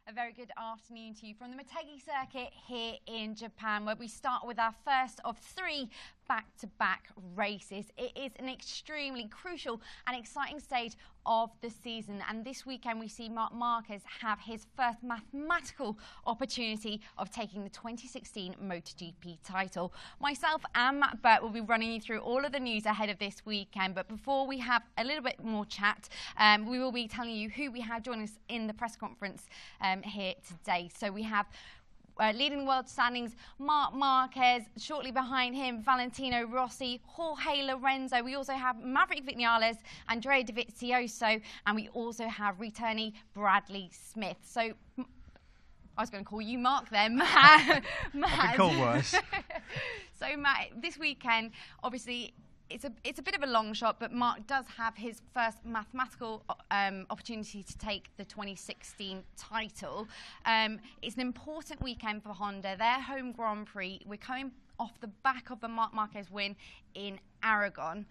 A very good afternoon to you from the Motegi circuit here in Japan, where we start with our first of 3 back-to-back races. It is an extremely crucial and exciting stage of the season, and this weekend we see Marc Marquez have his first mathematical opportunity of taking the 2016 Motogp title. Myself and Matt Burt will be running you through all of the news ahead of this weekend, but before we have a little bit more chat, we will be telling you who we have joining us in the press conference here today. So we have leading the world standings, Marc Marquez, shortly behind him, Valentino Rossi, Jorge Lorenzo. We also have Maverick Vinales, Andrea Dovizioso, and we also have returnee Bradley Smith. So I was going to call you Mark then, Matt. I've been called worse. So Matt, this weekend, obviously, it's a bit of a long shot, but Marc does have his first mathematical opportunity to take the 2016 title. It's an important weekend for Honda. Their home Grand Prix. We're coming off the back of the Marc Marquez win in Aragon.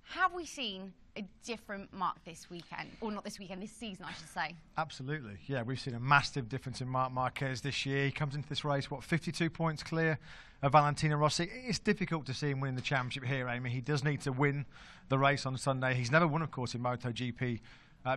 Have we seen a different Marc this weekend? Or not this weekend, this season, I should say. Absolutely. Yeah, we've seen a massive difference in Marc Marquez this year. He comes into this race, what, 52 points clear of Valentino Rossi. It's difficult to see him winning the championship here, Amy. He does need to win the race on Sunday. He's never won, of course, in Motogp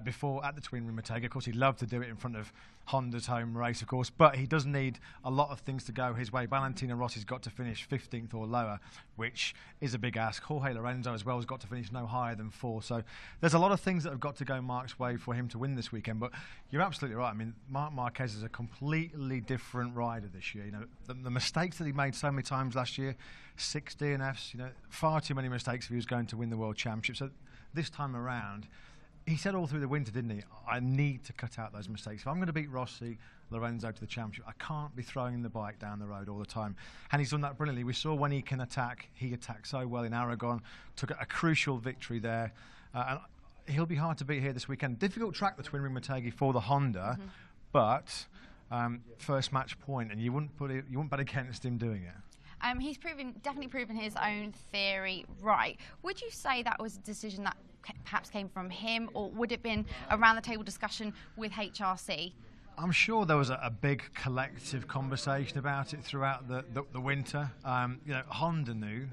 before at the Twin Ring Motegi. Of course, he'd love to do it in front of Honda's home race, of course, but he does need a lot of things to go his way. Valentino Rossi's got to finish 15th or lower, which is a big ask. Jorge Lorenzo as well has got to finish no higher than 4. So there's a lot of things that have got to go Marc's way for him to win this weekend. But you're absolutely right. I mean, Marc Marquez is a completely different rider this year. You know, the mistakes that he made so many times last year, 6 DNFs, you know, far too many mistakes if he was going to win the World Championship. So this time around, he said all through the winter, didn't he, I need to cut out those mistakes. If I'm going to beat Rossi, Lorenzo to the championship, I can't be throwing the bike down the road all the time. And he's done that brilliantly. We saw when he can attack, he attacked so well in Aragon, took a crucial victory there. And he'll be hard to beat here this weekend. Difficult track, the Twin Ring Motegi for the Honda, but first match point, and you wouldn't bet against him doing it. He's definitely proven his own theory right. Would you say that was a decision that perhaps came from him, or would it have been a round the table discussion with HRC? I'm sure there was a big collective conversation about it throughout the winter. You know, Honda knew,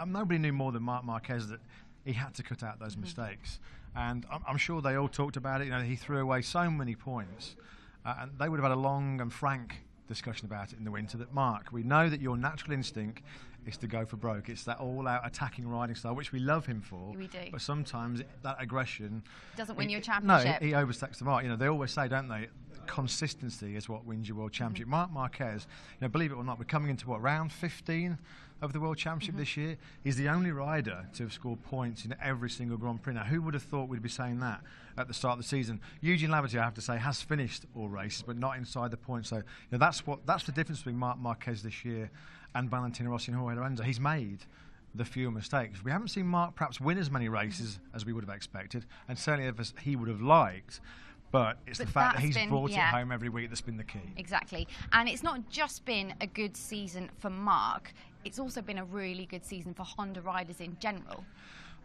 nobody knew more than Marc Marquez that he had to cut out those mistakes. And I'm sure they all talked about it. You know, he threw away so many points, and they would have had a long and frank discussion about it in the winter. That Marc, we know that your natural instinct is to go for broke. It's that all-out attacking riding style, which we love him for. We do. But sometimes that aggression doesn't win you a championship. No, he oversteps the mark. You know, they always say, don't they, consistency is what wins your World Championship. Marc Marquez, you know, believe it or not, we're coming into what, round 15 of the World Championship this year. He's the only rider to have scored points in every single Grand Prix. Now, who would have thought we'd be saying that at the start of the season? Eugene Laverty, I have to say, has finished all races, but not inside the points. So, you know, that's the difference between Marc Marquez this year and Valentino Rossi and Jorge Lorenzo. He's made the fewer mistakes. We haven't seen Marc perhaps win as many races as we would have expected, and certainly as he would have liked. But it's the fact that he's brought it home every week that's been the key. Exactly. And it's not just been a good season for Marc, it's also been a really good season for Honda riders in general.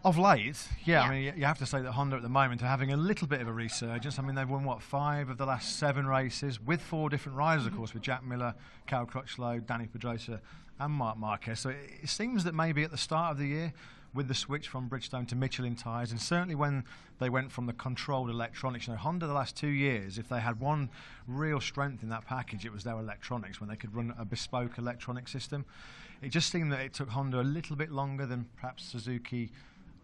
Of late, yeah. I mean, you have to say that Honda at the moment are having a little bit of a resurgence. I mean, they've won, what, 5 of the last 7 races with 4 different riders, of course, with Jack Miller, Cal Crutchlow, Danny Pedrosa and Marc Marquez. So it seems that maybe at the start of the year, with the switch from Bridgestone to Michelin tyres, and certainly when they went from the controlled electronics. You know, Honda the last 2 years, if they had one real strength in that package, it was their electronics, when they could run a bespoke electronic system. It just seemed that it took Honda a little bit longer than perhaps Suzuki,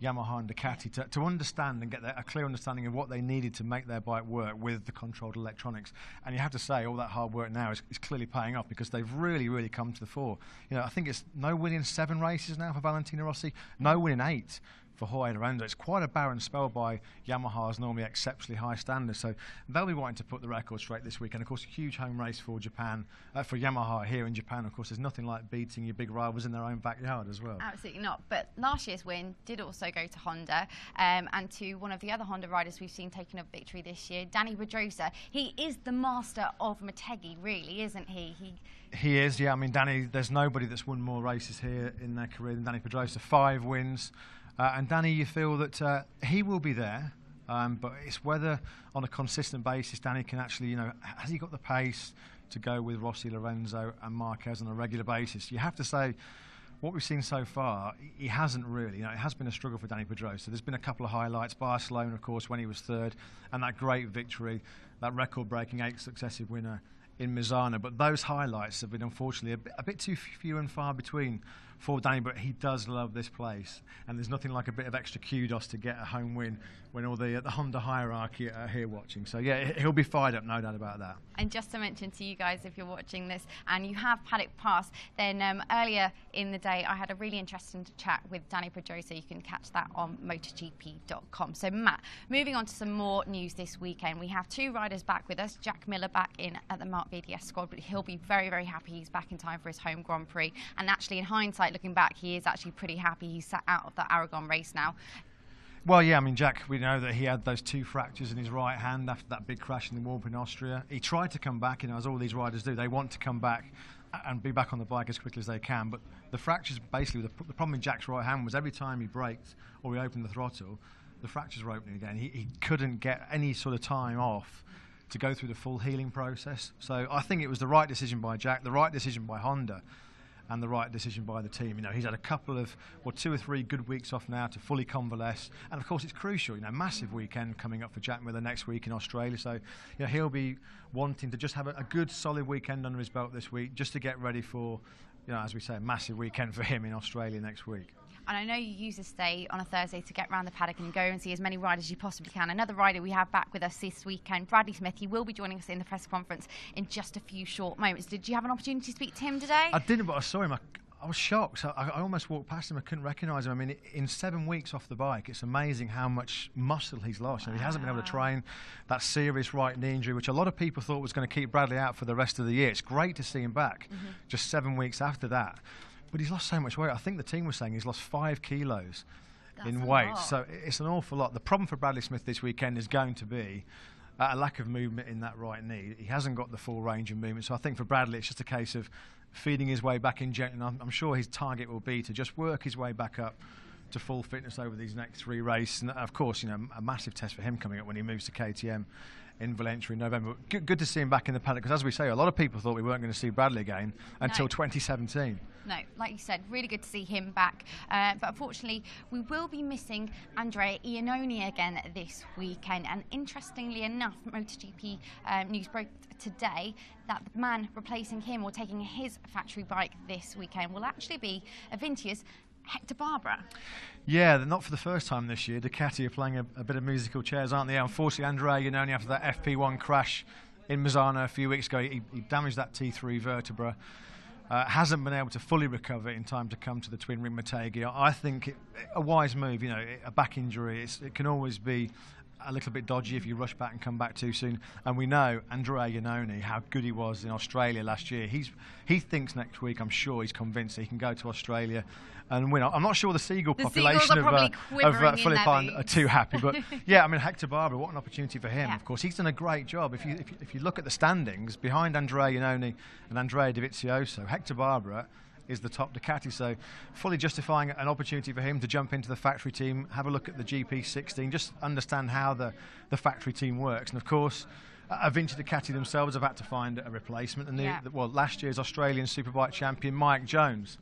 Yamaha and Ducati to understand and get a clear understanding of what they needed to make their bike work with the controlled electronics. And you have to say, all that hard work now is clearly paying off, because they've really come to the fore. You know, I think it's no win in 7 races now for Valentino Rossi, no win in 8 for Jorge Lorenzo. It's quite a barren spell by Yamaha's normally exceptionally high standards. So they'll be wanting to put the record straight this week. And of course, a huge home race for Japan, for Yamaha here in Japan. Of course, there's nothing like beating your big rivals in their own backyard as well. Absolutely not. But last year's win did also go to Honda, and to one of the other Honda riders we've seen taking a victory this year, Danny Pedrosa. He is the master of Motegi, really, isn't he? He is, yeah. I mean, Danny, there's nobody that's won more races here in their career than Danny Pedrosa. 5 wins. And Danny, you feel that he will be there But it's whether on a consistent basis Danny can actually, has he got the pace to go with Rossi, Lorenzo and Marquez on a regular basis? You have to say, what we've seen so far, he hasn't really. It has been a struggle for Dani Pedrosa. There's been a couple of highlights. Barcelona, of course, when he was third, and that great victory, that record-breaking 8th successive winner in Misano. But those highlights have been, unfortunately, a bit too few and far between for Danny. But he does love this place, and there's nothing like a bit of extra kudos to get a home win when all the Honda hierarchy are here watching. So yeah, he'll be fired up, no doubt about that. And just to mention to you guys, if you're watching this and you have Paddock Pass, then earlier in the day I had a really interesting chat with Dani Pedrosa. You can catch that on motogp.com. So Matt, moving on to some more news this weekend, we have 2 riders back with us. Jack Miller back in at the Mark VDS squad, but he'll be very, very happy he's back in time for his home Grand Prix. And actually, in hindsight, looking back, he is actually pretty happy he's sat out of the Aragon race now. Well, yeah, I mean, Jack, we know that he had those 2 fractures in his right hand after that big crash in the Warp in Austria. He tried to come back, as all these riders do. They want to come back and be back on the bike as quickly as they can. But the fractures, basically, the problem in Jack's right hand was every time he braked or he opened the throttle, the fractures were opening again. He couldn't get any sort of time off to go through the full healing process. So I think it was the right decision by Jack, the right decision by Honda, and the right decision by the team. He's had a couple of, 2 or 3 good weeks off now to fully convalesce. And of course it's crucial, massive weekend coming up for Jack Miller next week in Australia. So he'll be wanting to just have a good solid weekend under his belt this week, just to get ready for, as we say, a massive weekend for him in Australia next week. And I know you use this day on a Thursday to get around the paddock and go and see as many riders as you possibly can. Another rider we have back with us this weekend, Bradley Smith. He will be joining us in the press conference in just a few short moments. Did you have an opportunity to speak to him today? I didn't, but I saw him. I was shocked. I almost walked past him. I couldn't recognise him. I mean, in 7 weeks off the bike, it's amazing how much muscle he's lost. He hasn't been able to train. That serious right knee injury, which a lot of people thought was going to keep Bradley out for the rest of the year. It's great to see him back just 7 weeks after that. But he's lost so much weight. I think the team was saying he's lost 5 kilos in weight. So it's an awful lot. The problem for Bradley Smith this weekend is going to be a lack of movement in that right knee. He hasn't got the full range of movement. So I think for Bradley, it's just a case of feeding his way back in gently. And I'm sure his target will be to just work his way back up to full fitness over these next 3 races. And of course, a massive test for him coming up when he moves to KTM in Valencia in November. Good to see him back in the paddock, because as we say, a lot of people thought we weren't going to see Bradley again until 2017. No, like you said, really good to see him back. But unfortunately, we will be missing Andrea Iannone again this weekend. And interestingly enough, MotoGP news broke today that the man replacing him or taking his factory bike this weekend will actually be Aventia's Hector Barbera. Yeah, not for the first time this year. Ducati are playing a bit of musical chairs, aren't they? Unfortunately, Andrea Iannone, after that FP1 crash in Misano a few weeks ago, he damaged that T3 vertebra. Hasn't been able to fully recover in time to come to the twin ring Motegi. I think a wise move. A back injury, it can always be a little bit dodgy if you rush back and come back too soon. And we know Andrea Iannone, how good he was in Australia last year. He thinks next week, I'm sure he's convinced he can go to Australia and win. I'm not sure the seagull population of Philippine are too happy, but yeah, I mean, Hector Barbera, what an opportunity for him. Yeah. Of course, he's done a great job. If you look at the standings behind Andrea Iannone and Andrea Dovizioso, Hector Barbera is the top Ducati, so fully justifying an opportunity for him to jump into the factory team, have a look at the GP16, just understand how the factory team works. And of course, Avinci Ducati themselves have had to find a replacement. And last year's Australian Superbike champion Mike Jones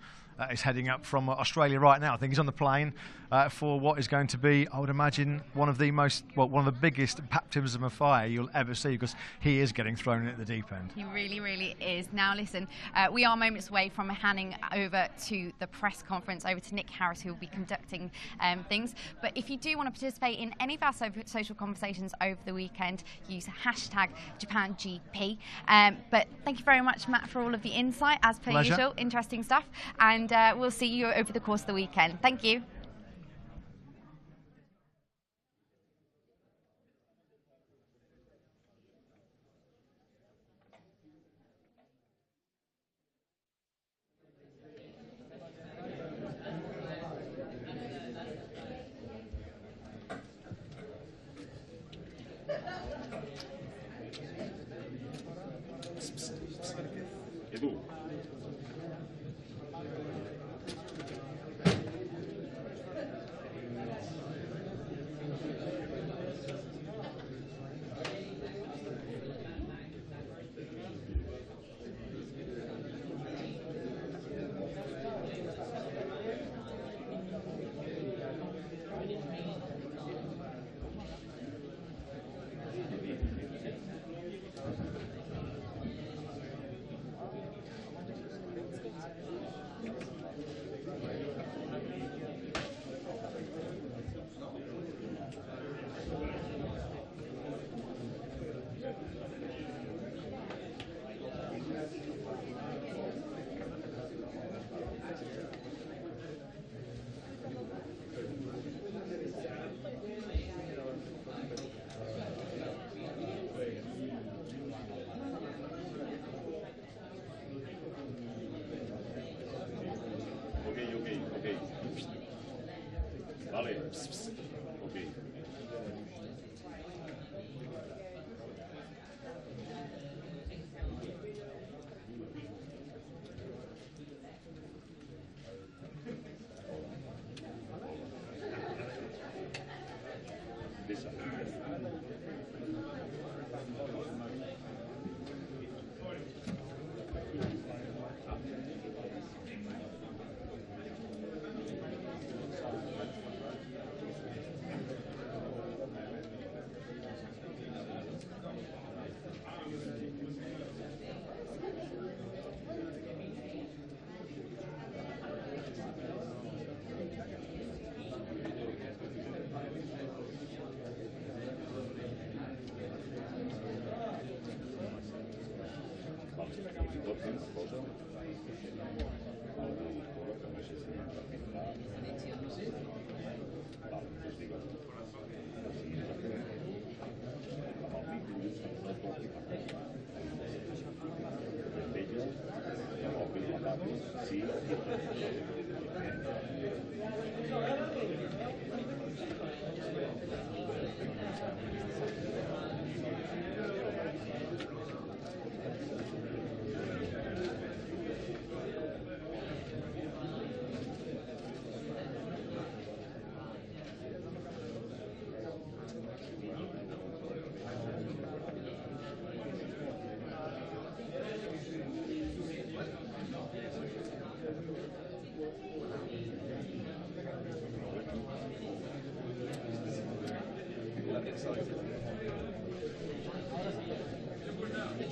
is heading up from Australia right now. I think he's on the plane for what is going to be, I would imagine, one of the biggest baptisms of fire you'll ever see, because he is getting thrown in at the deep end. He really, really is. Now listen, we are moments away from handing over to the press conference, over to Nick Harris, who will be conducting things. But if you do want to participate in any of our social conversations over the weekend, use hashtag JapanGP. But thank you very much, Matt, for all of the insight, as per usual. Interesting stuff. And we'll see you over the course of the weekend. Thank you.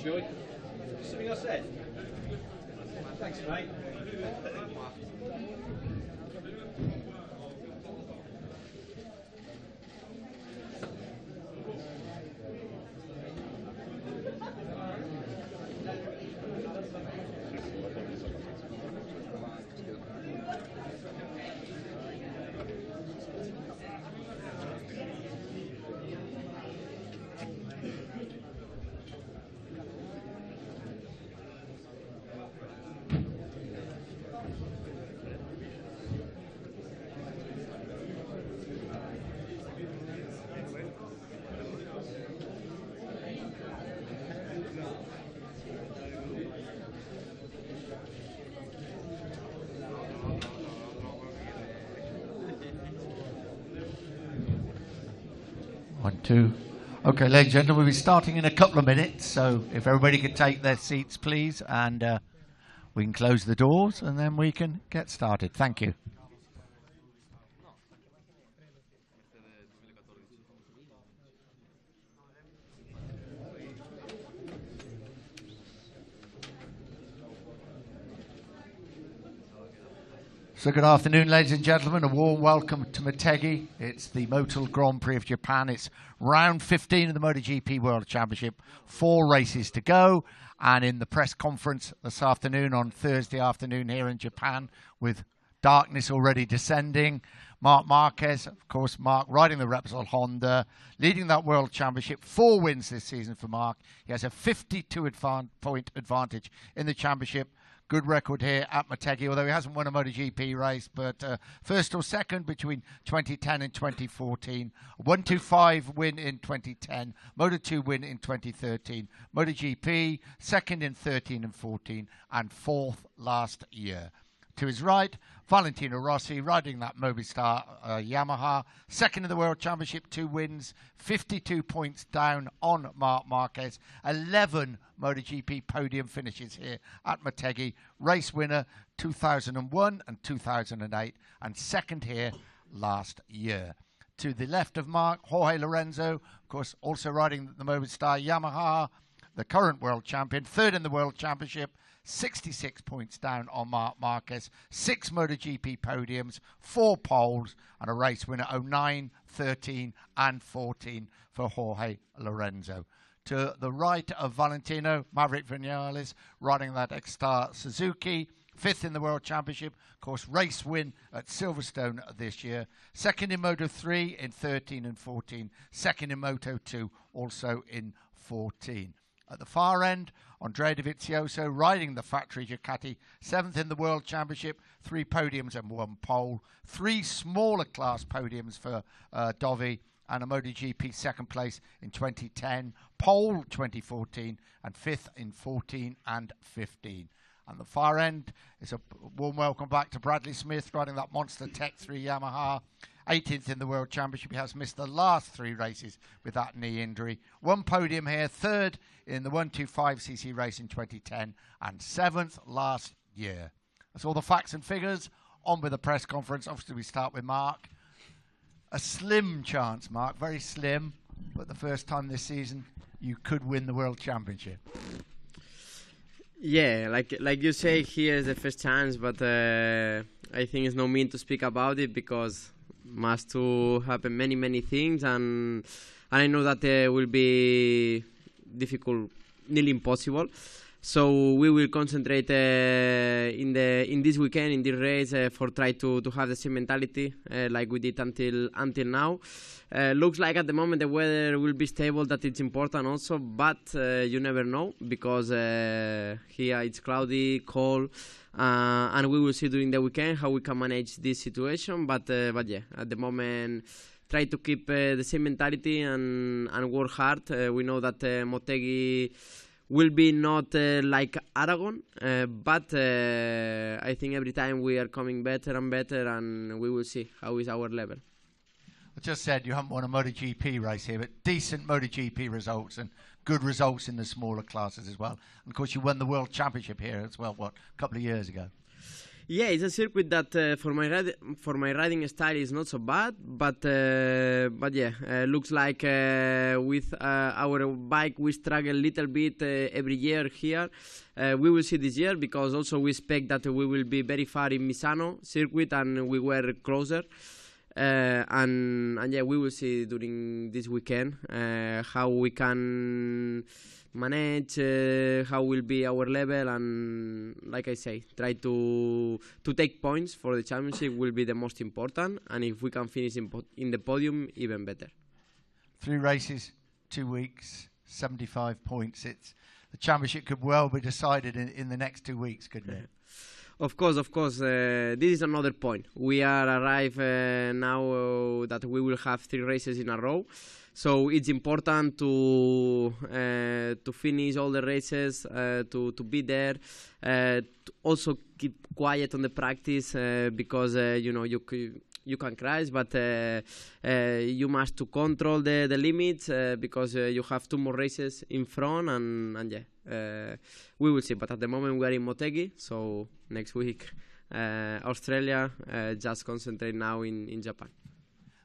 Joey, something I said? Thanks, mate. One, two. Okay, ladies and gentlemen, we'll be starting in a couple of minutes, so if everybody could take their seats, please, and we can close the doors, and then we can get started. Thank you. So good afternoon, ladies and gentlemen. A warm welcome to Motegi. It's the Motul Grand Prix of Japan. It's round 15 of the Motogp World Championship. 4 races to go. And in the press conference this afternoon, on Thursday afternoon here in Japan, with darkness already descending, Marc Marquez, of course, Marc riding the Repsol Honda, leading that World Championship. 4 wins this season for Marc. He has a 52-point advantage in the championship. Good record here at Motegi, although he hasn't won a MotoGP race, but first or second between 2010 and 2014. 125 win in 2010, Moto2 win in 2013, MotoGP second in 13 and 14, and 4th last year. To his right, Valentino Rossi riding that Movistar Yamaha, second in the World Championship, 2 wins, 52 points down on Marc Marquez, 11 MotoGP podium finishes here at Motegi, race winner 2001 and 2008, and second here last year. To the left of Marc, Jorge Lorenzo, of course, also riding the Movistar Yamaha, the current world champion, third in the World Championship, 66 points down on Marc Marquez, 6 MotoGP podiums, 4 poles, and a race winner 09, 13 and 14 for Jorge Lorenzo. To the right of Valentino, Maverick Vinales riding that X-Star Suzuki, 5th in the World Championship, of course, race win at Silverstone this year, 2nd in Moto3 in 13 and 14, 2nd in Moto2 also in 14. At the far end, Andrea Dovizioso riding the factory Ducati, 7th in the World Championship, 3 podiums and 1 pole, 3 smaller class podiums for Dovi, and a MotoGP second place in 2010, pole 2014, and 5th in 14 and 15. And the far end is a warm welcome back to Bradley Smith riding that Monster Tech 3 Yamaha, 18th in the World Championship. He has missed the last 3 races with that knee injury. 1 podium here, 3rd in the 125cc race in 2010, and 7th last year. That's all the facts and figures. On with the press conference. Obviously, we start with Marc. A slim chance, Marc, very slim, but the first time this season you could win the World Championship. Yeah, like you say, here is the first chance, but I think it's no mean to speak about it because must to happen many things, and I know that will be difficult, nearly impossible. So we will concentrate in this weekend in this race for try to have the same mentality like we did until now. Looks like at the moment the weather will be stable. That it's important also, but you never know because here it's cloudy, cold, and we will see during the weekend how we can manage this situation. But yeah, at the moment, try to keep the same mentality and work hard. We know that Motegi will be not like Aragon, but I think every time we are coming better and better, and we will see how is our level. I just said you haven't won a MotoGP race here, but decent MotoGP results and good results in the smaller classes as well. And of course, you won the World Championship here as well, what, a couple of years ago? Yeah, it's a circuit that for my riding style is not so bad, but yeah, looks like with our bike we struggle a little bit every year here. We will see this year because also we expect that we will be very far in Misano circuit and we were closer. And yeah, we will see during this weekend how we can manage, how will be our level, and like I say, try to take points for the championship will be the most important, and if we can finish in the podium, even better. 3 races, 2 weeks, 75 points. The championship could well be decided in the next 2 weeks, couldn't it? Of course, this is another point. We are arrived now that we will have 3 races in a row. So it's important to finish all the races, to be there, to also keep quiet on the practice because you know you can crash, but you must to control the limits because you have 2 more races in front, and yeah, we will see. But at the moment we are in Motegi, so next week Australia, just concentrate now in Japan.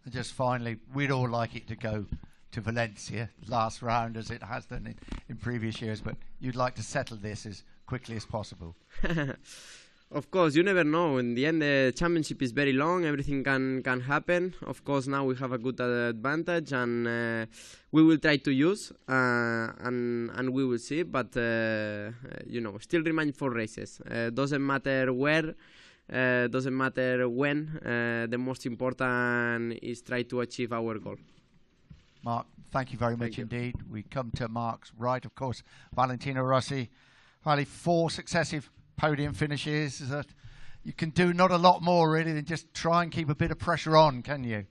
And just finally, we'd all like it to go to Valencia last round as it has done in previous years, but you'd like to settle this as quickly as possible. Of course, you never know. In the end, the championship is very long. Everything can happen. Of course, now we have a good advantage, and we will try to use, and we will see. But you know, still remain 4 races. Doesn't matter where, doesn't matter when. The most important is try to achieve our goal. Mark, thank you very much indeed. We come to Mark's right, of course, Valentino Rossi. Finally, 4 successive podium finishes. That you can do not a lot more really than just try and keep a bit of pressure on, can you?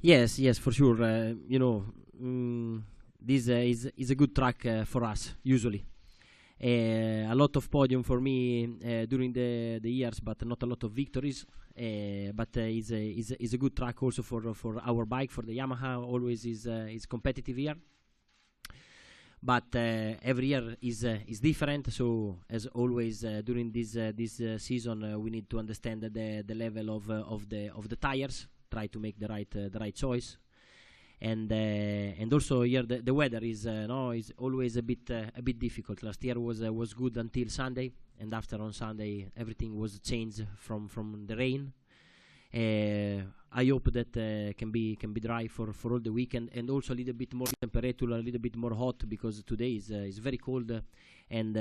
Yes, for sure. You know, this is a good track for us usually. A lot of podium for me during the years, but not a lot of victories. But is a good track also for our bike, for the Yamaha. Always is competitive here. But every year is different. So as always during this season, we need to understand the level of the tires. Try to make the right choice. And also here the weather is always a bit difficult. Last year was good until Sunday, and after on Sunday everything was changed from the rain. I hope that can be dry for all the weekend, and also a little bit more temperature, a little bit more hot, because today is very cold and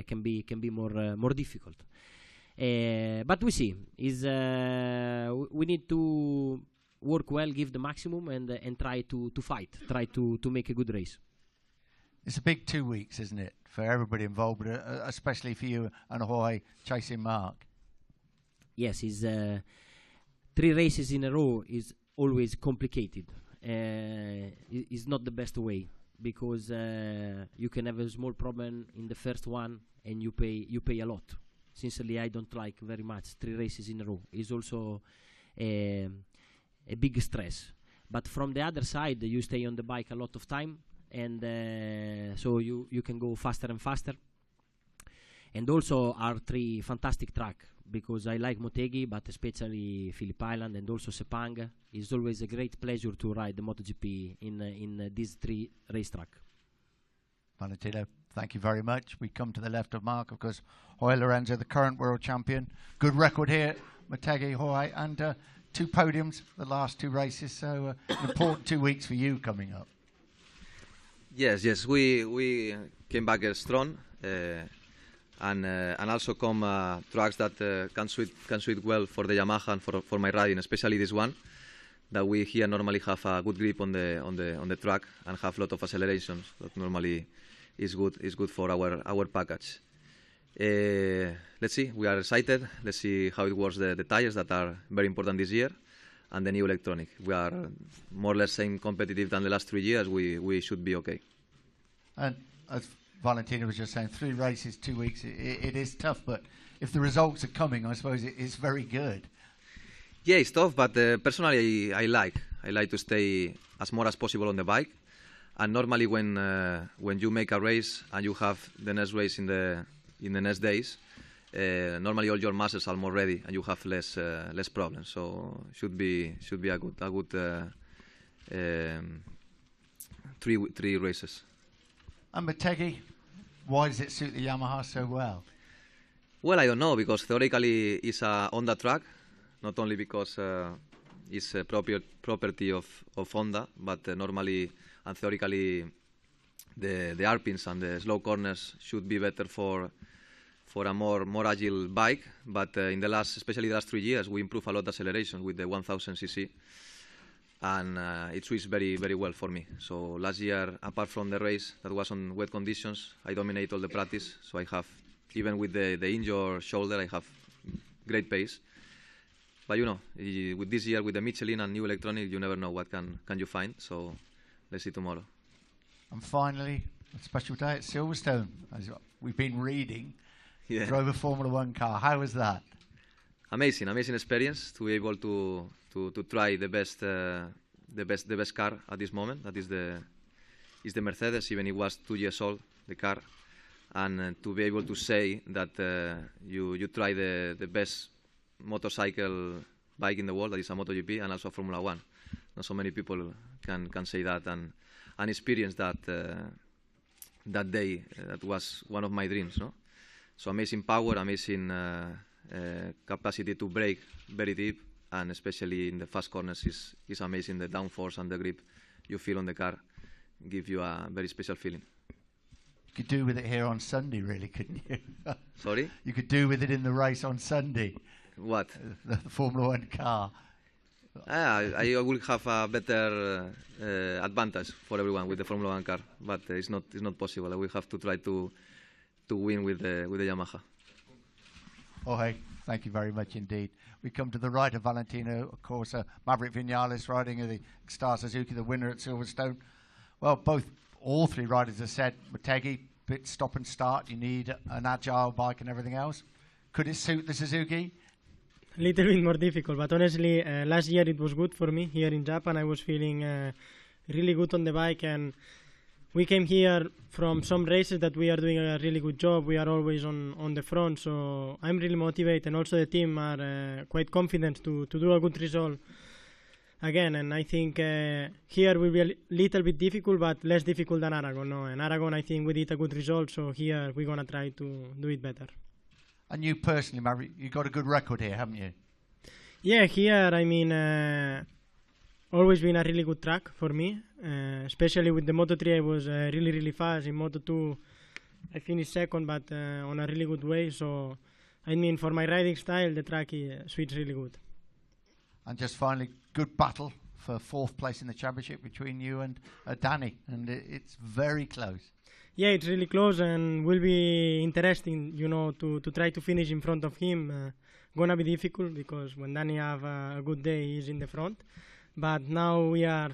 can be more difficult. But we see we need to work well, give the maximum, and try to fight, try to make a good race. It's a big 2 weeks, isn't it, for everybody involved, but especially for you and Jorge chasing Mark? Yes, 3 races in a row is always complicated. It's not the best way, because you can have a small problem in the first one and you pay a lot. Sincerely, I don't like very much 3 races in a row. It's also a big stress. But from the other side, you stay on the bike a lot of time, and so you can go faster and faster. And also are 3 fantastic track, because I like Motegi, but especially Phillip Island and also Sepang. It's always a great pleasure to ride the MotoGP in these 3 racetrack. Valentino, thank you very much. We come to the left of Mark, of course, Jorge Lorenzo, the current world champion. Good record here, Motegi, Jorge, and 2 podiums the last 2 races, so an important 2 weeks for you coming up. Yes. We came back strong, and also come tracks that can suit well for the Yamaha and for my riding, especially this one. That we here normally have a good grip on the track and have a lot of accelerations. That normally is good for our package. Let's see. We are excited. Let's see how it works. The tires that are very important this year, and the new electronic. We are more or less same competitive than the last 3 years. We should be okay. And as Valentina was just saying, 3 races, 2 weeks. It is tough, but if the results are coming, I suppose it is very good. Yeah, it's tough, but personally, I like to stay as more as possible on the bike. And normally, when you make a race and you have the next race in the next days, normally all your muscles are more ready and you have less problems. So should be a good 3 races. And Motegi, why does it suit the Yamaha so well? Well, I don't know, because theoretically it's on the track. Not only because it's a property of Honda, but normally and theoretically the hairpins and the slow corners should be better for a more agile bike. But especially the last 3 years, we improved a lot acceleration with the 1000cc, and it switched very, very well for me. So last year, apart from the race that was on wet conditions, I dominate all the practice. So I have, even with the injured shoulder, I have great pace. But with this year, with the Michelin and new electronic, you never know what can you find. So let's see tomorrow. And finally, a special day at Silverstone, as we've been reading. Yeah. Drove a Formula 1 car. How was that? Amazing experience to be able to try the best car at this moment. That is the Mercedes. Even it was 2 years old, the car, and to be able to say that you try the best motorcycle bike in the world, that is a MotoGP, and also Formula 1. Not so many people can say that and experience that day. That was one of my dreams, no? So amazing power, amazing capacity to brake very deep, and especially in the fast corners is amazing. The downforce and the grip you feel on the car give you a very special feeling. You could do with it here on Sunday, really, couldn't you? Sorry? You could do with it in the race on Sunday. What? The Formula 1 car. I will have a better advantage for everyone with the Formula 1 car, but it's not possible. I will have to try to win with the Yamaha. Jorge, thank you very much indeed. We come to the right of Valentino, of course, Maverick Vinales riding the Star Suzuki, the winner at Silverstone. Well, all 3 riders have said, Motegi, bit stop and start. You need an agile bike and everything else. Could it suit the Suzuki? A little bit more difficult, but honestly, last year it was good for me here in Japan. I was feeling really good on the bike, and we came here from some races that we are doing a really good job. We are always on the front, so I'm really motivated, and also the team are quite confident to do a good result again. And I think here will be a little bit difficult, but less difficult than Aragon. No, and Aragon, I think we did a good result, so here we're gonna try to do it better. And you personally, Maverick, you got a good record here, haven't you? Yeah, here, I mean, always been a really good track for me, especially with the Moto3. I was really, really fast. In Moto2, I finished second, but on a really good way. So, I mean, for my riding style, the track suits really good. And just finally, good battle for 4th place in the championship between you and Danny, and it's very close. Yeah, it's really close, and will be interesting, to try to finish in front of him. Gonna be difficult because when Danny have a good day, he's in the front. But now we are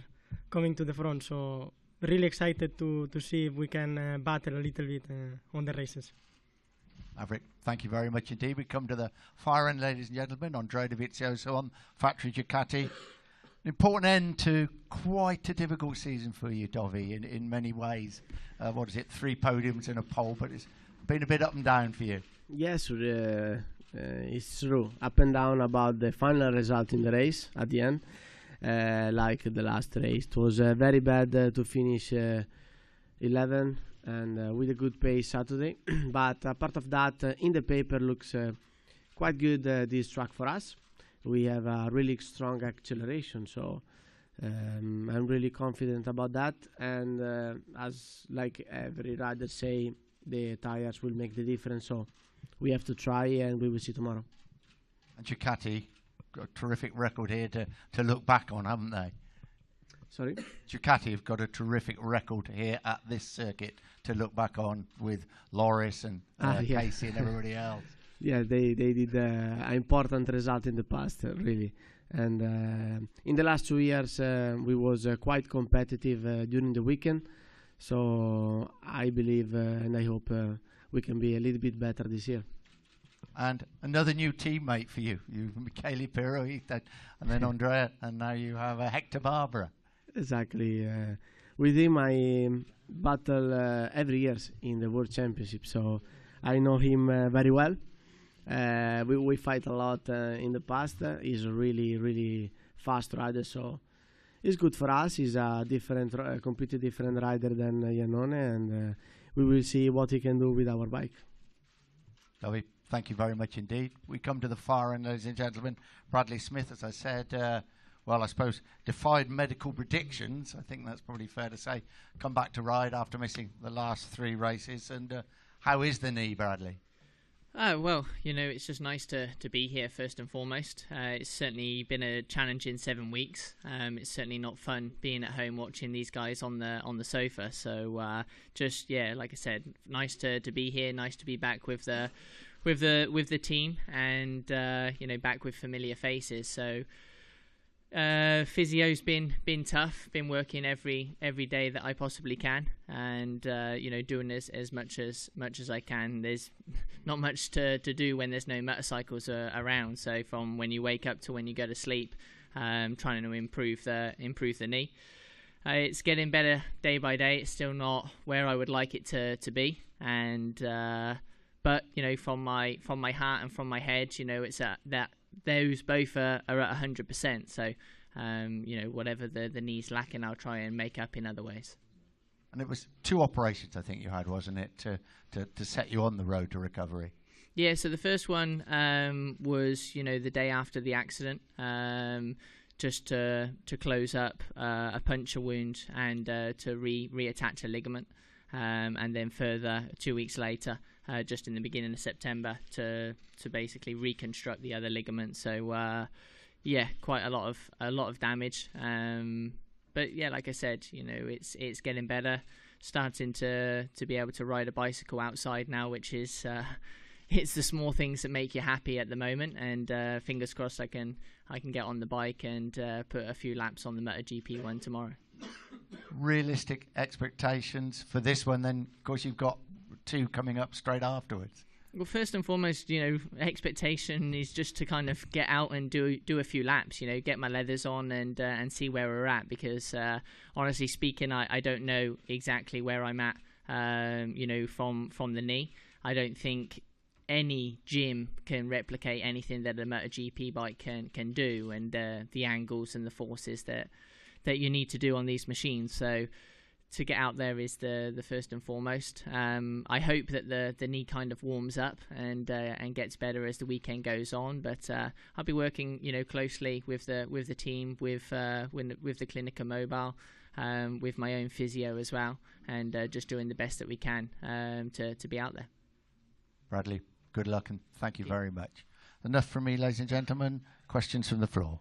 coming to the front, so really excited to see if we can battle a little bit on the races. Maverick, thank you very much indeed. We come to the far end, ladies and gentlemen, on Andrea Dovizioso on Factory Ducati. An important end to quite a difficult season for you, Dovi, in many ways. 3 podiums and a pole, but it's been a bit up and down for you. Yes, it's true. Up and down about the final result in the race at the end. Like the last race, it was very bad to finish 11 and with a good pace Saturday. But apart of that, in the paper looks quite good this track for us. We have a really strong acceleration, so I'm really confident about that, and as like every rider say, the tires will make the difference, so we have to try and we will see tomorrow. And Ducati got a terrific record here to look back on, haven't they? Sorry? Ducati have got a terrific record here at this circuit to look back on with Loris and yeah. Casey and everybody else. Yeah, they did an important result in the past, really. And in the last 2 years, we was quite competitive during the weekend. So I believe and I hope we can be a little bit better this year. And another new teammate for you. You've Michele Pirro, and then Andrea, and now you have Hector Barbera. Exactly. With him, I battle every year in the World Championship, so I know him very well. We fight a lot in the past. He's a really, really fast rider, so it's good for us. He's a different, completely different rider than Iannone, and we will see what he can do with our bike. Lovely. Thank you very much indeed. We come to the far end, ladies and gentlemen. Bradley Smith, as I said, well, I suppose defied medical predictions. I think that's probably fair to say. Come back to ride after missing the last 3 races. And how is the knee, Bradley? Well, you know, it's just nice to be here first and foremost. It's certainly been a challenge in 7 weeks. It's certainly not fun being at home watching these guys on the sofa. So just like I said, nice to be here. Nice to be back with the team and back with familiar faces. So physio's been tough. Been working every day that I possibly can, and doing as much as I can. There's not much to do when there's no motorcycles around. So from when you wake up to when you go to sleep, trying to improve the knee. It's getting better day by day. It's still not where I would like it to be, and but from my heart and from my head, it's that those both are at 100%. So whatever the knee's lacking, I'll try and make up in other ways. And it was 2 operations, I think you had, wasn't it, to set you on the road to recovery? Yeah. So the first one was the day after the accident, just to close up a puncture wound and to reattach a ligament, and then further 2 weeks later, just in the beginning of September, to basically reconstruct the other ligament. So quite a lot of damage. But yeah, like I said, it's getting better. Starting to be able to ride a bicycle outside now, which is it's the small things that make you happy at the moment. And fingers crossed, I can get on the bike and put a few laps on the Motogp one tomorrow. Realistic expectations for this one, then? Of course, you've got 2 coming up straight afterwards. Well, first and foremost, expectation is just to kind of get out and do a few laps, get my leathers on and see where we're at, because honestly speaking, I don't know exactly where I'm at, from the knee. I don't think any gym can replicate anything that a MotoGP bike can do, and the angles and the forces that you need to do on these machines. So to get out there is the first and foremost. I hope that the knee kind of warms up and gets better as the weekend goes on. But I'll be working closely with the team, with the Clinica Mobile, with my own physio as well, and just doing the best that we can to be out there. Bradley, good luck and thank you very much. Enough from me, ladies and gentlemen. Questions from the floor.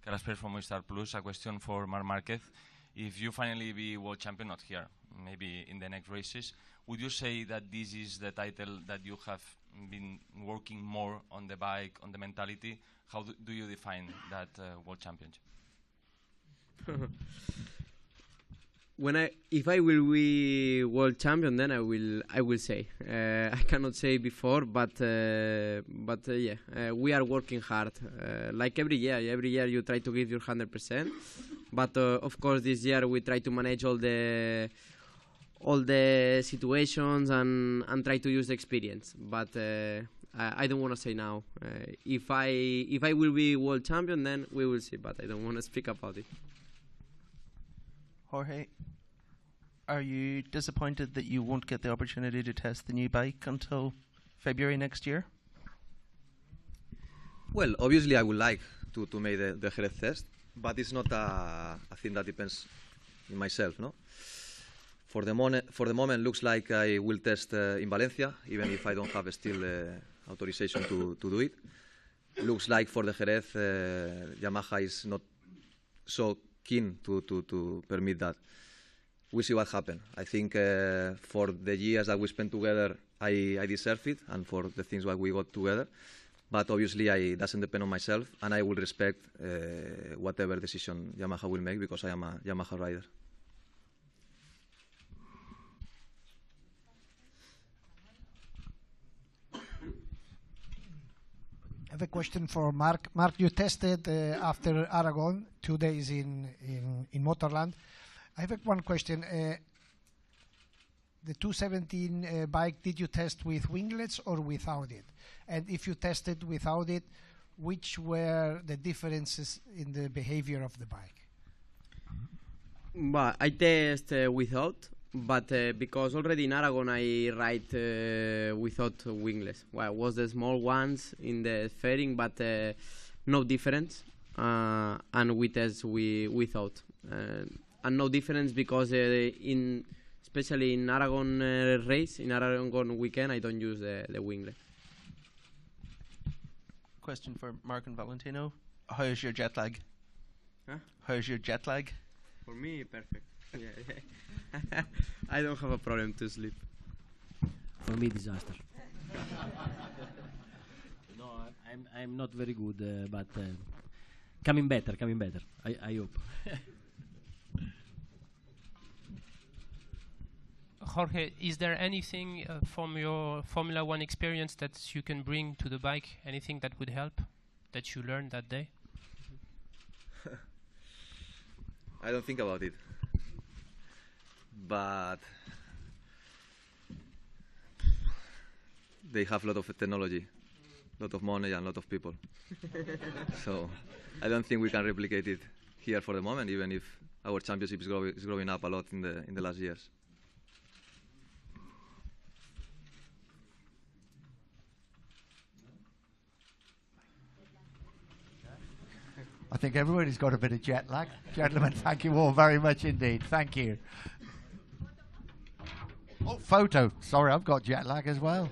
Carasper from Movistar Plus. A question for Marc Marquez. If you finally be world champion, not here, maybe in the next races, would you say that this is the title that you have been working more on the bike, on the mentality? How do you define that world championship? If I will be world champion, then I will say. I cannot say before, but we are working hard. Like every year you try to give your 100%. But of course, this year we try to manage all the situations and try to use the experience. But I don't want to say now. If I will be world champion, then we will see. But I don't want to speak about it. Jorge, are you disappointed that you won't get the opportunity to test the new bike until February next year? Well, obviously I would like to make the Jerez test, but it's not a thing that depends in myself, no? For the moment, looks like I will test in Valencia, even if I don't have still authorization to do it. Looks like for the Jerez, Yamaha is not so keen to permit that. We'll see what happens. I think for the years that we spent together, I deserve it, and for the things that we got together. But obviously, it doesn't depend on myself, and I will respect whatever decision Yamaha will make, because I am a Yamaha rider. I have a question for Mark. Mark, you tested after Aragon 2 days in Motorland. I have one question. The 217 bike, did you test with winglets or without it? And if you tested without it, which were the differences in the behavior of the bike? But I test without, but because already in Aragon I ride without winglets. Well, it was the small ones in the fairing, but no difference. And we test without. And no difference because especially in Aragon race, in Aragon weekend, I don't use the winglet. Question for Mark and Valentino. How's your jet lag? Huh? How's your jet lag? For me, perfect. Yeah. I don't have a problem to sleep. For me, disaster. No, I'm not very good, but coming better. I hope. Jorge, is there anything from your Formula One experience that you can bring to the bike? Anything that would help, that you learned that day? I don't think about it, but they have a lot of technology, a lot of money, and a lot of people. So I don't think we can replicate it here for the moment, even if our championship is growing up a lot in the last years. I think everybody's got a bit of jet lag. Gentlemen, thank you all very much indeed. Thank you. Oh, photo. Sorry, I've got jet lag as well.